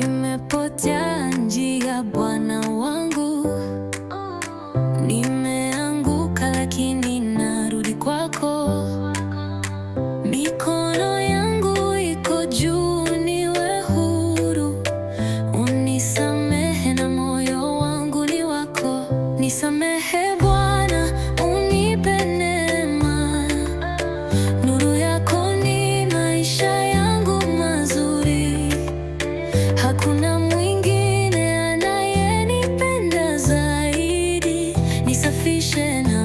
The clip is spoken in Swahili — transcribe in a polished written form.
Nimepotea njia Bwana wangu, nimeanguka lakini narudi kwako. Mikono yangu iko juu, niwe huru. Unisamehe na moyo wangu ni wako. Nisamehe Bwana, unipe neema. Nuru yako ni maisha yangu mazuri. Hakuna mwingine anayenipenda zaidi. Nisafishe na